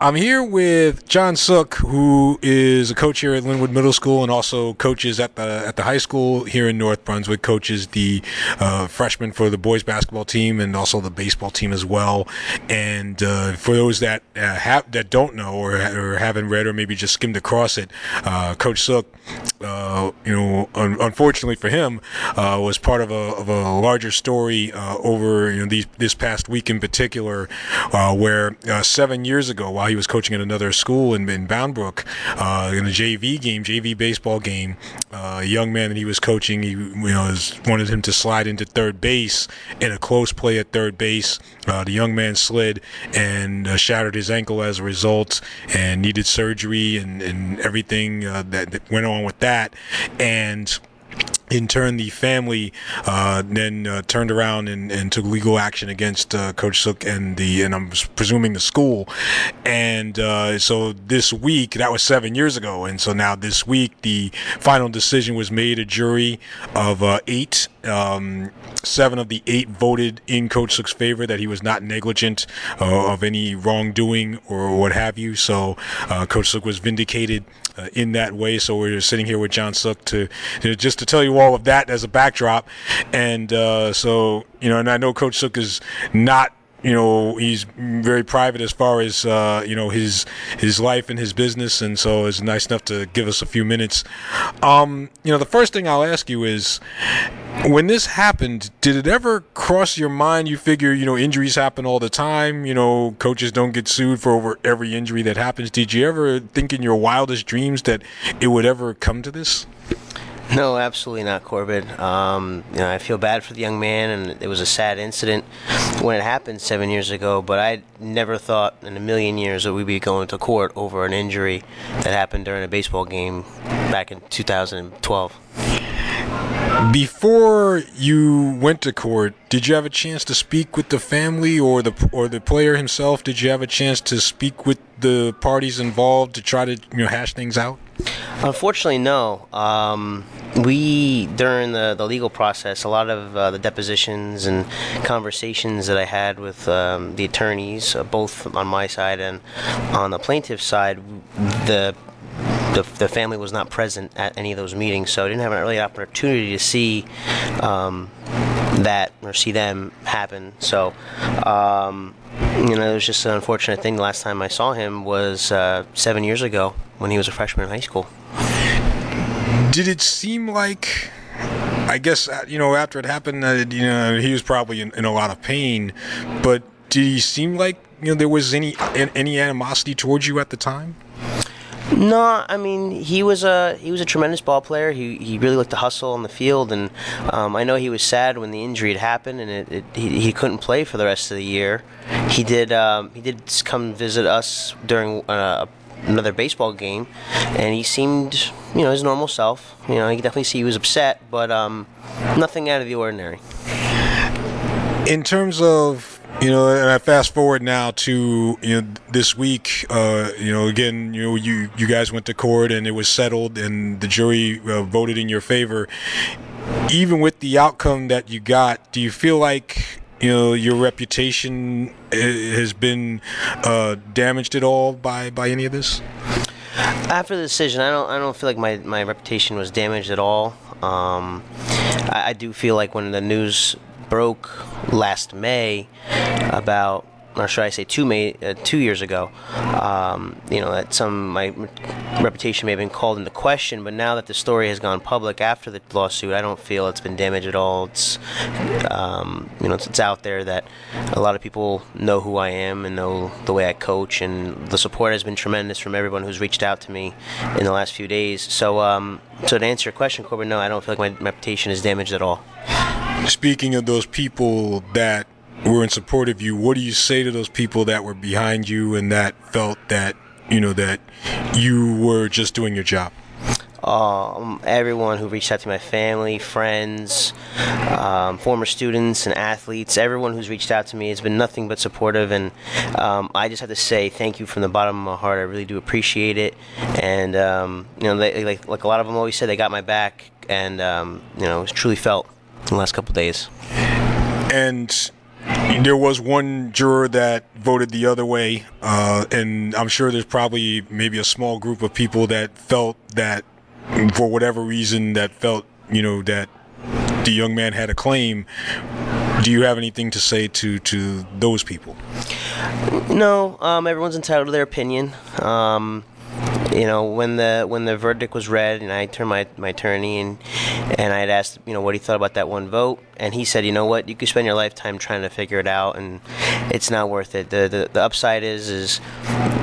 I'm here with John Suk, who is a coach here at Linwood Middle School and also coaches at the high school here in North Brunswick, coaches the freshmen for the boys basketball team and also the baseball team as well. And for those that don't know or haven't read or maybe just skimmed across it, Coach Suk, unfortunately for him, was part of a larger story over this past week in particular, where 7 years ago, while he was coaching at another school in Boundbrook, in a JV baseball game, a young man that he was coaching, wanted him to slide into third base in a close play at third base. The young man slid and shattered his ankle as a result and needed surgery and everything that went on with that. And in turn, the family then turned around and took legal action against Coach Suk and I'm presuming the school. And so this week, that was 7 years ago, and so now this week the final decision was made. A jury of 8. 7 of the 8 voted in Coach Suk's favor that he was not negligent of any wrongdoing or what have you. So Coach Suk was vindicated in that way. So we're sitting here with John Suk just to tell you all of that as a backdrop. And and I know Coach Suk is not, he's very private as far as, his life and his business. And so it's nice enough to give us a few minutes. The first thing I'll ask you is, when this happened, did it ever cross your mind? You figure, injuries happen all the time. Coaches don't get sued for over every injury that happens. Did you ever think in your wildest dreams that it would ever come to this? No, absolutely not, Korbid. I feel bad for the young man, and it was a sad incident when it happened 7 years ago, but I never thought in a million years that we'd be going to court over an injury that happened during a baseball game back in 2012. Before you went to court, did you have a chance to speak with the family or the player himself? Did you have a chance to speak with the parties involved to try to hash things out? Unfortunately, no. During the legal process, a lot of the depositions and conversations that I had with the attorneys, both on my side and on the plaintiff's side, the family was not present at any of those meetings, so I didn't have an early opportunity to see that or see them happen. So, it was just an unfortunate thing. The last time I saw him was 7 years ago when he was a freshman in high school. Did it seem like, I guess, after it happened, he was probably in a lot of pain, but did he seem like, there was any animosity towards you at the time? No, I mean, he was a tremendous ball player. He really liked to hustle on the field, and I know he was sad when the injury had happened and he couldn't play for the rest of the year. He did come visit us during another baseball game, and he seemed, his normal self. You could definitely see he was upset, but nothing out of the ordinary. In terms of, and I fast forward now to this week. Again, you guys went to court and it was settled, and the jury voted in your favor. Even with the outcome that you got, do you feel like your reputation has been damaged at all by any of this? After the decision, I don't feel like my reputation was damaged at all. I do feel like when the news broke last May about, or should I say 2 years ago, that my reputation may have been called into question, but now that the story has gone public after the lawsuit, I don't feel it's been damaged at all. It's it's out there that a lot of people know who I am and know the way I coach, and the support has been tremendous from everyone who's reached out to me in the last few days. So to answer your question, Korbid, no, I don't feel like my reputation is damaged at all. Speaking of those people that were in support of you, what do you say to those people that were behind you and that felt that that you were just doing your job? Everyone who reached out to my family, friends, former students and athletes, everyone who's reached out to me has been nothing but supportive, and I just have to say thank you from the bottom of my heart. I really do appreciate it, and they, like a lot of them always say, they got my back, and it was truly felt in the last couple of days. And There was one juror that voted the other way, and I'm sure there's probably maybe a small group of people that felt that, for whatever reason, that felt, that the young man had a claim. Do you have anything to say to those people? No, everyone's entitled to their opinion. When the verdict was read, and I turned my attorney and I had asked, what he thought about that one vote, and he said, you know what, you could spend your lifetime trying to figure it out, and it's not worth it. The upside is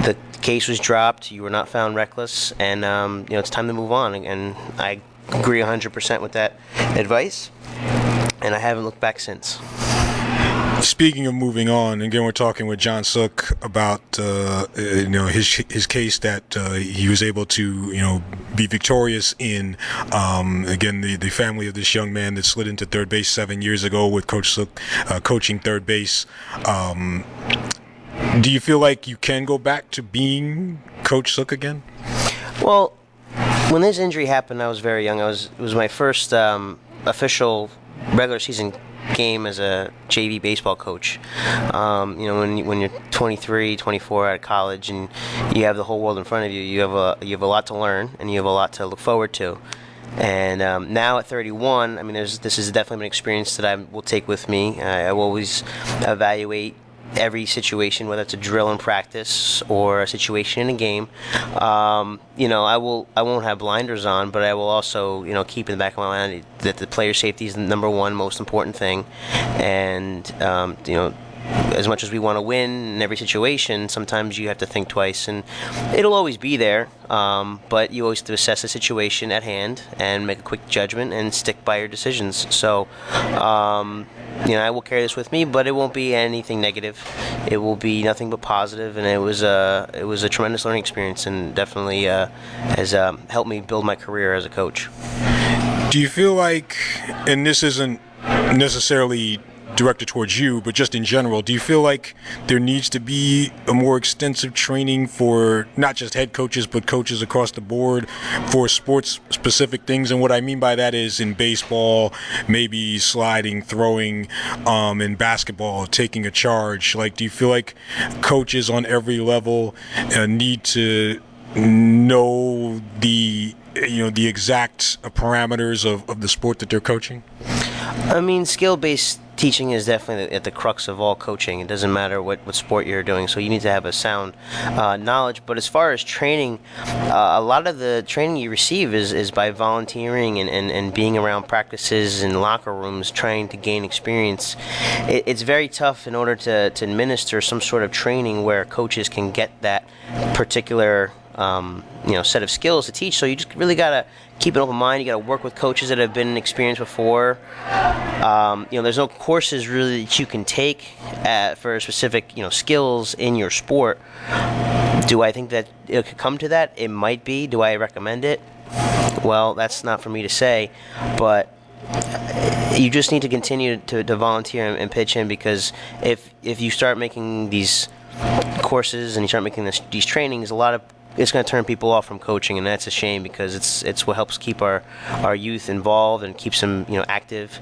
the case was dropped, you were not found reckless, and it's time to move on. And I agree 100% with that advice, and I haven't looked back since. Speaking of moving on, again, we're talking with John Suk about his case that he was able to be victorious in. Again, the family of this young man that slid into third base 7 years ago with Coach Suk coaching third base. Do you feel like you can go back to being Coach Suk again? Well, when this injury happened, I was very young. It was my first official regular season game as a JV baseball coach. When you're 23, 24 out of college and you have the whole world in front of you, you have a lot to learn and you have a lot to look forward to. And now at 31, this is definitely an experience that I will take with me. I will always evaluate every situation, whether it's a drill in practice or a situation in a game. I won't have blinders on, but I will also keep in the back of my mind that the player safety is the number one most important thing. And as much as we want to win in every situation, sometimes you have to think twice, and it'll always be there, but you always have to assess the situation at hand and make a quick judgment and stick by your decisions. So I will carry this with me, but it won't be anything negative. It will be nothing but positive, and it was a tremendous learning experience, and definitely has helped me build my career as a coach. Do you feel like, and this isn't necessarily directed towards you, but just in general, do you feel like there needs to be a more extensive training for not just head coaches, but coaches across the board for sports-specific things? And what I mean by that is in baseball, maybe sliding, throwing, in basketball, taking a charge. Like, do you feel like coaches on every level need to know the exact parameters of the sport that they're coaching? Skill-based teaching is definitely at the crux of all coaching. It doesn't matter what sport you're doing, so you need to have a sound knowledge. But as far as training, a lot of the training you receive is by volunteering and being around practices and locker rooms, trying to gain experience. It's very tough in order to administer some sort of training where coaches can get that particular set of skills to teach. So you just really got to keep an open mind. You got to work with coaches that have been experienced before. There's no courses really that you can take for specific skills in your sport. Do I think that it could come to that? It might be. Do I recommend it? Well, that's not for me to say, but you just need to continue to volunteer and pitch in, because if you start making these courses and you start making these trainings, it's going to turn people off from coaching, and that's a shame, because it's what helps keep our youth involved and keeps them active.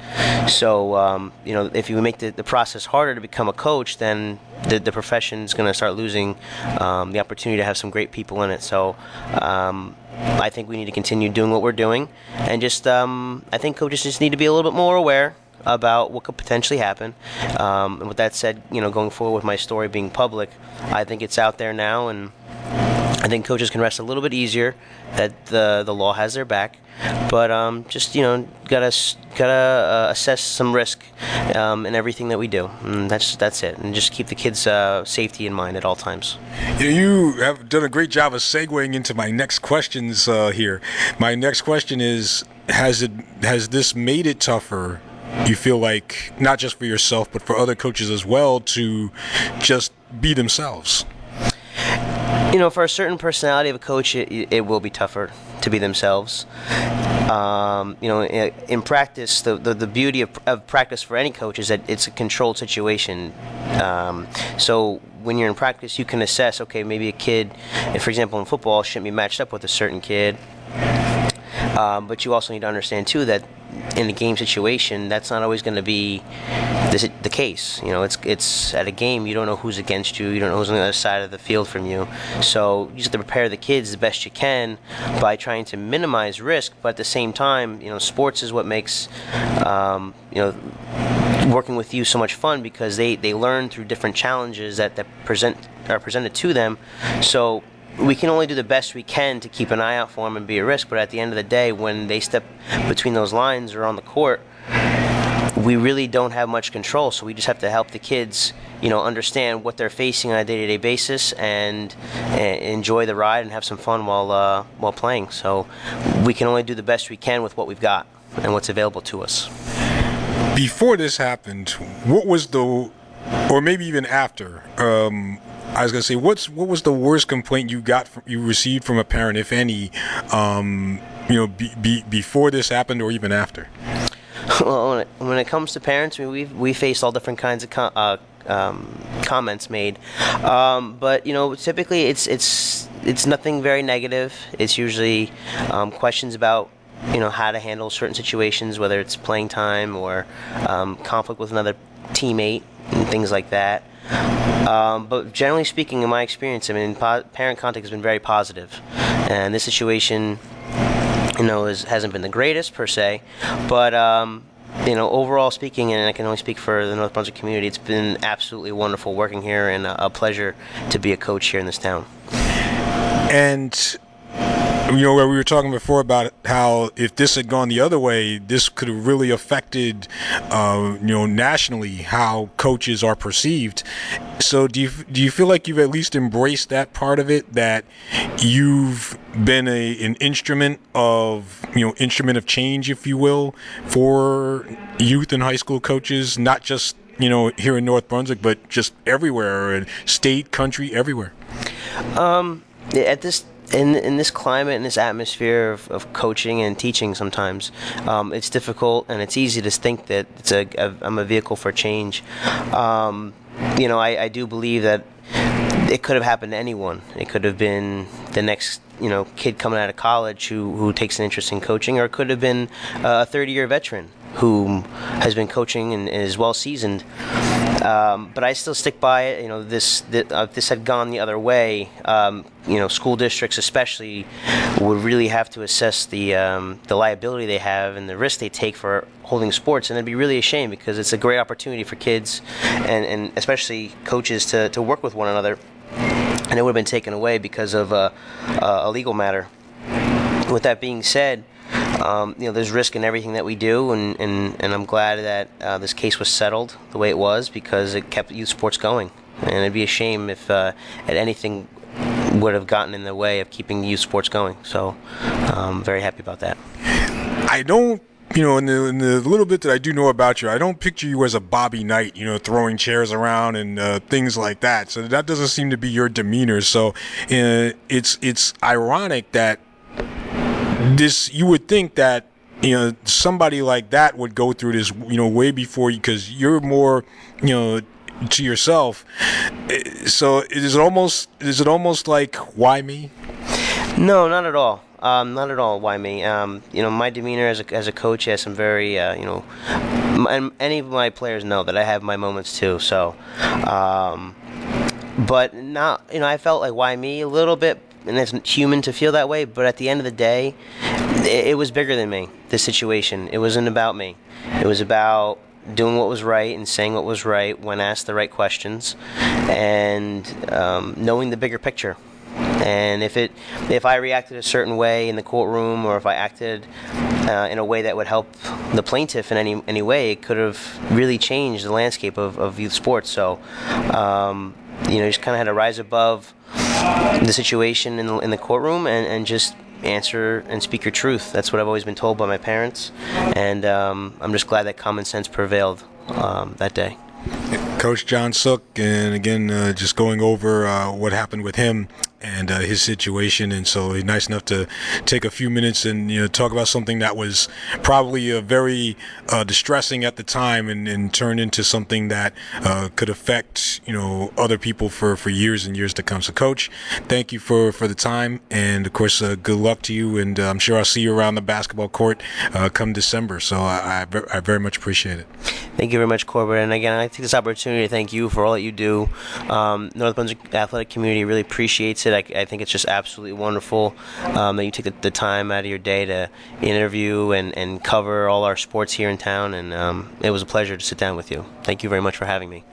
So if you make the process harder to become a coach, then the profession is going to start losing the opportunity to have some great people in it. So I think we need to continue doing what we're doing, and just I think coaches just need to be a little bit more aware about what could potentially happen. And with that said, going forward with my story being public, I think it's out there now, and I think coaches can rest a little bit easier that the law has their back, but gotta assess some risk in everything that we do, and that's it, and just keep the kids' safety in mind at all times. You have done a great job of segueing into my next questions here. My next question is: has this made it tougher? You feel like, not just for yourself, but for other coaches as well, to just be themselves? For a certain personality of a coach, it will be tougher to be themselves. In practice, the beauty of practice for any coach is that it's a controlled situation. So when you're in practice, you can assess, okay, maybe a kid, for example, in football, shouldn't be matched up with a certain kid. But you also need to understand too that in a game situation, that's not always going to be the case. It's at a game, you don't know who's against you, you don't know who's on the other side of the field from you. So you just have to prepare the kids the best you can by trying to minimize risk. But at the same time, sports is what makes working with you so much fun, because they learn through different challenges that are presented to them. So we can only do the best we can to keep an eye out for them and be at risk, but at the end of the day, when they step between those lines or on the court, we really don't have much control. So we just have to help the kids, understand what they're facing on a day-to-day basis, and enjoy the ride and have some fun while playing. So we can only do the best we can with what we've got and what's available to us. Before this happened, what was or maybe even after, I was going to say, what was the worst complaint you received from a parent, if any, before this happened or even after? Well, when it comes to parents, we faced all different kinds of comments made, but typically it's nothing very negative. It's usually questions about how to handle certain situations, whether it's playing time or conflict with another teammate and things like that. But generally speaking, in my experience, parent contact has been very positive, and this situation, hasn't been the greatest per se, but overall speaking, and I can only speak for the North Brunswick community, it's been absolutely wonderful working here, and a pleasure to be a coach here in this town. And where we were talking before about how if this had gone the other way, this could have really affected, nationally how coaches are perceived. So do you feel like you've at least embraced that part of it, that you've been an instrument of change, if you will, for youth and high school coaches, not just here in North Brunswick, but just everywhere, state, country, everywhere? At this. In this climate, in this atmosphere of coaching and teaching, sometimes it's difficult, and it's easy to think that I'm a vehicle for change. I do believe that it could have happened to anyone. It could have been the next kid coming out of college who takes an interest in coaching, or it could have been a 30-year veteran who has been coaching and is well seasoned. But I still stick by it. If this had gone the other way, school districts especially would really have to assess the liability they have and the risk they take for holding sports, and it'd be really a shame, because it's a great opportunity for kids and especially coaches to work with one another, and it would have been taken away because of a legal matter. With that being said, there's risk in everything that we do, and I'm glad that this case was settled the way it was, because it kept youth sports going. And it'd be a shame if anything would have gotten in the way of keeping youth sports going. So I'm very happy about that. I don't, in the little bit that I do know about you, I don't picture you as a Bobby Knight, throwing chairs around and things like that. So that doesn't seem to be your demeanor. So it's ironic that you would think that somebody like that would go through this way before you, because you're more to yourself. So is it almost like, why me? No, not at all. Not at all. Why me? My demeanor as a coach has some very and any of my players know that I have my moments too. So but not, I felt like, why me a little bit. And it's human to feel that way, but at the end of the day, it was bigger than me, this situation. It wasn't about me. It was about doing what was right and saying what was right when asked the right questions, and knowing the bigger picture. And if I reacted a certain way in the courtroom, or if I acted in a way that would help the plaintiff in any way, it could have really changed the landscape of youth sports. So you just kind of had to rise above the situation in the courtroom and just answer and speak your truth. That's what I've always been told by my parents, and I'm just glad that common sense prevailed that day. Coach John Suk, and again, just going over what happened with him and his situation, and so he's nice enough to take a few minutes and talk about something that was probably very distressing at the time, and turn into something that could affect other people for years and years to come. So, Coach, thank you for the time, and of course, good luck to you. And I'm sure I'll see you around the basketball court come December. So I very much appreciate it. Thank you very much, Korbid. And again, I take this opportunity to thank you for all that you do. North Brunswick athletic community really appreciates it. I think it's just absolutely wonderful that you take the time out of your day to interview and cover all our sports here in town. And it was a pleasure to sit down with you. Thank you very much for having me.